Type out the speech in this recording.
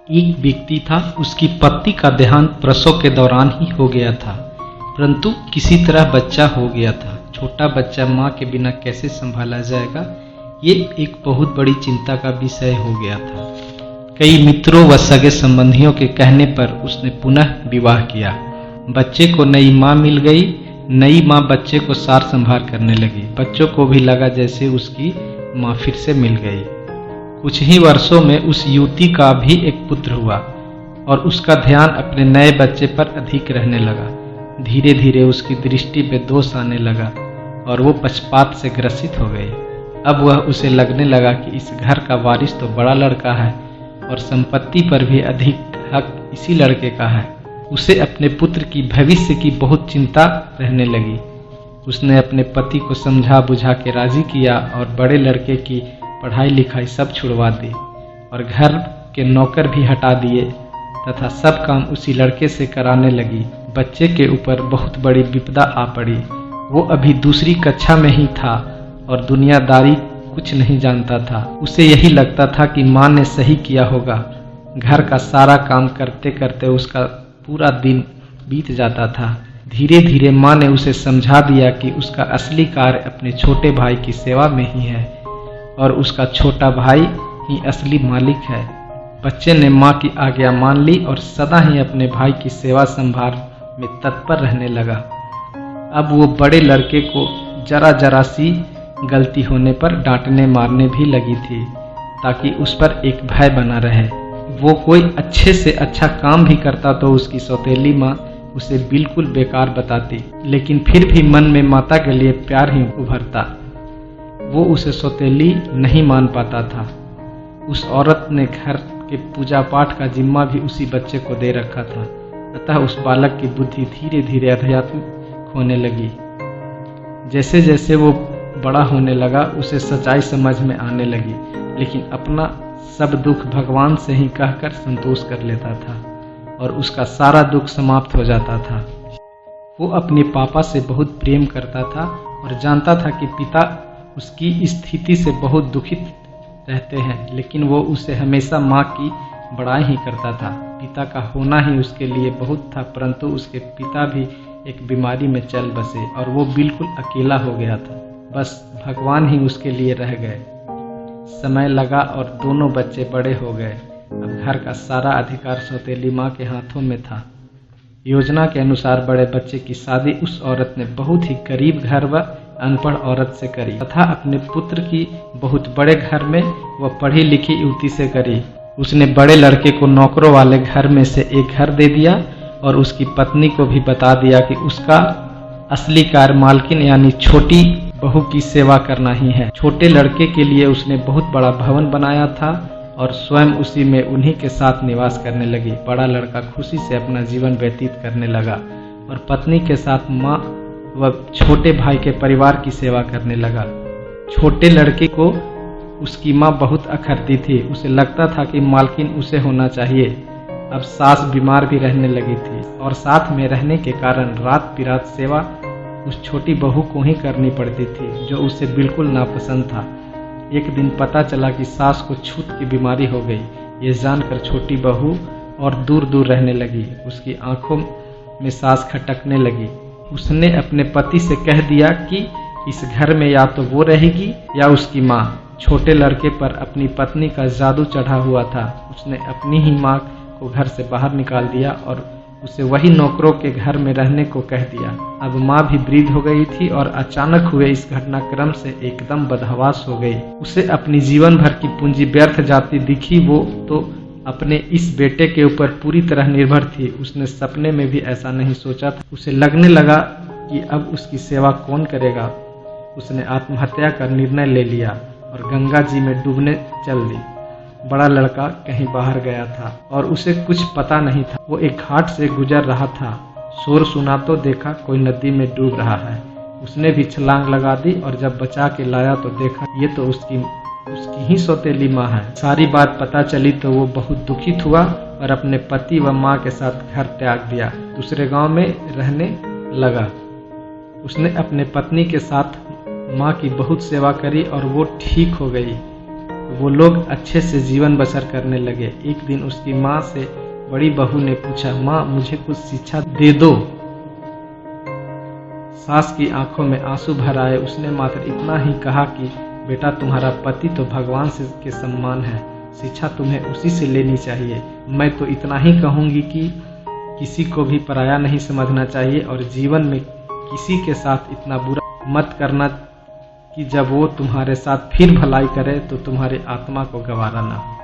एक व्यक्ति था, उसकी पत्नी का देहांत प्रसव के दौरान ही हो गया था, परंतु किसी तरह बच्चा हो गया था। छोटा बच्चा माँ के बिना कैसे संभाला जाएगा, ये एक बहुत बड़ी चिंता का विषय हो गया था। कई मित्रों व सगे संबंधियों के कहने पर उसने पुनः विवाह किया। बच्चे को नई माँ मिल गई। नई माँ बच्चे को सार संभार करने लगी। बच्चों को भी लगा जैसे उसकी माँ फिर से मिल गई। कुछ ही वर्षों में उस युवती का भी एक पुत्र हुआ और उसका ध्यान अपने नए बच्चे पर अधिक रहने लगा। धीरे धीरे उसकी दृष्टि पे दोष आने लगा और वो पक्षपात से ग्रसित हो गई। अब वह उसे लगने लगा कि इस घर का वारिस तो बड़ा लड़का है और संपत्ति पर भी अधिक हक इसी लड़के का है। उसे अपने पुत्र की भविष्य की बहुत चिंता रहने लगी। उसने अपने पति को समझा बुझा के राजी किया और बड़े लड़के की पढ़ाई लिखाई सब छुड़वा दी और घर के नौकर भी हटा दिए तथा सब काम उसी लड़के से कराने लगी। बच्चे के ऊपर बहुत बड़ी विपदा आ पड़ी। वो अभी दूसरी कक्षा में ही था और दुनियादारी कुछ नहीं जानता था। उसे यही लगता था कि माँ ने सही किया होगा। घर का सारा काम करते करते उसका पूरा दिन बीत जाता था। धीरे धीरे माँ ने उसे समझा दिया कि उसका असली कार्य अपने छोटे भाई की सेवा में ही है और उसका छोटा भाई ही असली मालिक है। बच्चे ने माँ की आज्ञा मान ली और सदा ही अपने भाई की सेवा संभाल में तत्पर रहने लगा। अब वो बड़े लड़के को जरा जरा सी गलती होने पर डांटने मारने भी लगी थी ताकि उस पर एक भय बना रहे। वो कोई अच्छे से अच्छा काम भी करता तो उसकी सौतेली माँ उसे बिल्कुल बेकार बताती, लेकिन फिर भी मन में माता के लिए प्यार ही उभरता। वो उसे सौतेली नहीं मान पाता था। उस औरत ने घर के पूजा पाठ का जिम्मा भी उसी बच्चे को दे रखा था, अतः उस बालक की बुद्धि धीरे धीरे आध्यात्मिक होने लगी। जैसे जैसे वो बड़ा होने लगा उसे सच्चाई समझ में आने लगी, लेकिन अपना सब दुख भगवान से ही कहकर संतोष कर लेता था और उसका सारा दुख समाप्त हो जाता था। वो अपने पापा से बहुत प्रेम करता था और जानता था कि पिता उसकी स्थिति से बहुत दुखित रहते हैं, लेकिन वो उसे हमेशा माँ की बड़ाई ही करता था। पिता का होना ही उसके लिए बहुत था, परंतु उसके पिता भी एक बीमारी में चल बसे और वो बिल्कुल अकेला हो गया था। बस भगवान ही उसके लिए रह गए। समय लगा और दोनों बच्चे बड़े हो गए। अब घर का सारा अधिकार सौतेली माँ के हाथों में था। योजना के अनुसार बड़े बच्चे की शादी उस औरत ने बहुत ही गरीब घर व अनपढ़ औरत से करी तथा अपने पुत्र की बहुत बड़े घर में वह पढ़ी लिखी युवती से करी। उसने बड़े लड़के को नौकरों वाले घर में से एक घर दे दिया और उसकी पत्नी को भी बता दिया कि उसका असली कार्य मालकिन यानी छोटी बहू की सेवा करना ही है। छोटे लड़के के लिए उसने बहुत बड़ा भवन बनाया था और स्वयं उसी में उन्हीं के साथ निवास करने लगी। बड़ा लड़का खुशी से अपना जीवन व्यतीत करने लगा और पत्नी के साथ माँ व छोटे भाई के परिवार की सेवा करने लगा। छोटे लड़के को उसकी माँ बहुत अखरती थी। उसे लगता था कि मालकिन उसे होना चाहिए। अब सास बीमार भी रहने लगी थी और साथ में रहने के कारण रात बिरात सेवा उस छोटी बहू को ही करनी पड़ती थी, जो उसे बिल्कुल नापसंद था। एक दिन पता चला कि सास को छूत की बीमारी हो गई। ये जानकर छोटी बहू और दूर दूर रहने लगी। उसकी आंखों में सांस खटकने लगी। उसने अपने पति से कह दिया कि इस घर में या तो वो रहेगी या उसकी माँ। छोटे लड़के पर अपनी पत्नी का जादू चढ़ा हुआ था। उसने अपनी ही माँ को घर से बाहर निकाल दिया और उसे वही नौकरों के घर में रहने को कह दिया। अब माँ भी वृद्ध हो गई थी और अचानक हुए इस घटनाक्रम से एकदम बदहवास हो गई। उसे अपनी जीवन भर की पूंजी व्यर्थ जाती दिखी। वो तो अपने इस बेटे के ऊपर पूरी तरह निर्भर थी। उसने सपने में भी ऐसा नहीं सोचा था। उसे लगने लगा कि अब उसकी सेवा कौन करेगा। उसने आत्महत्या का निर्णय ले लिया और गंगा जी में डूबने चल दी। बड़ा लड़का कहीं बाहर गया था और उसे कुछ पता नहीं था। वो एक घाट से गुजर रहा था। शोर सुना तो देखा कोई नदी में डूब रहा है। उसने भी छलांग लगा दी और जब बचा के लाया तो देखा ये तो उसकी ही सौतेली माँ है। सारी बात पता चली तो वो बहुत दुखित हुआ और अपने पति व माँ के साथ घर त्याग दिया, दूसरे गांव में रहने लगा। उसने अपने पत्नी के साथ माँ की बहुत सेवा करी और वो ठीक हो गई। वो लोग अच्छे से जीवन बसर करने लगे। एक दिन उसकी माँ से बड़ी बहू ने पूछा, माँ मुझे कुछ शिक्षा दे दो। सास की आंखों में आंसू भर आए। उसने मात्र इतना ही कहा कि बेटा तुम्हारा पति तो भगवान से के सम्मान है, शिक्षा तुम्हें उसी से लेनी चाहिए। मैं तो इतना ही कहूँगी कि किसी को भी पराया नहीं समझना चाहिए और जीवन में किसी के साथ इतना बुरा मत करना कि जब वो तुम्हारे साथ फिर भलाई करे तो तुम्हारे आत्मा को गवारा ना हो।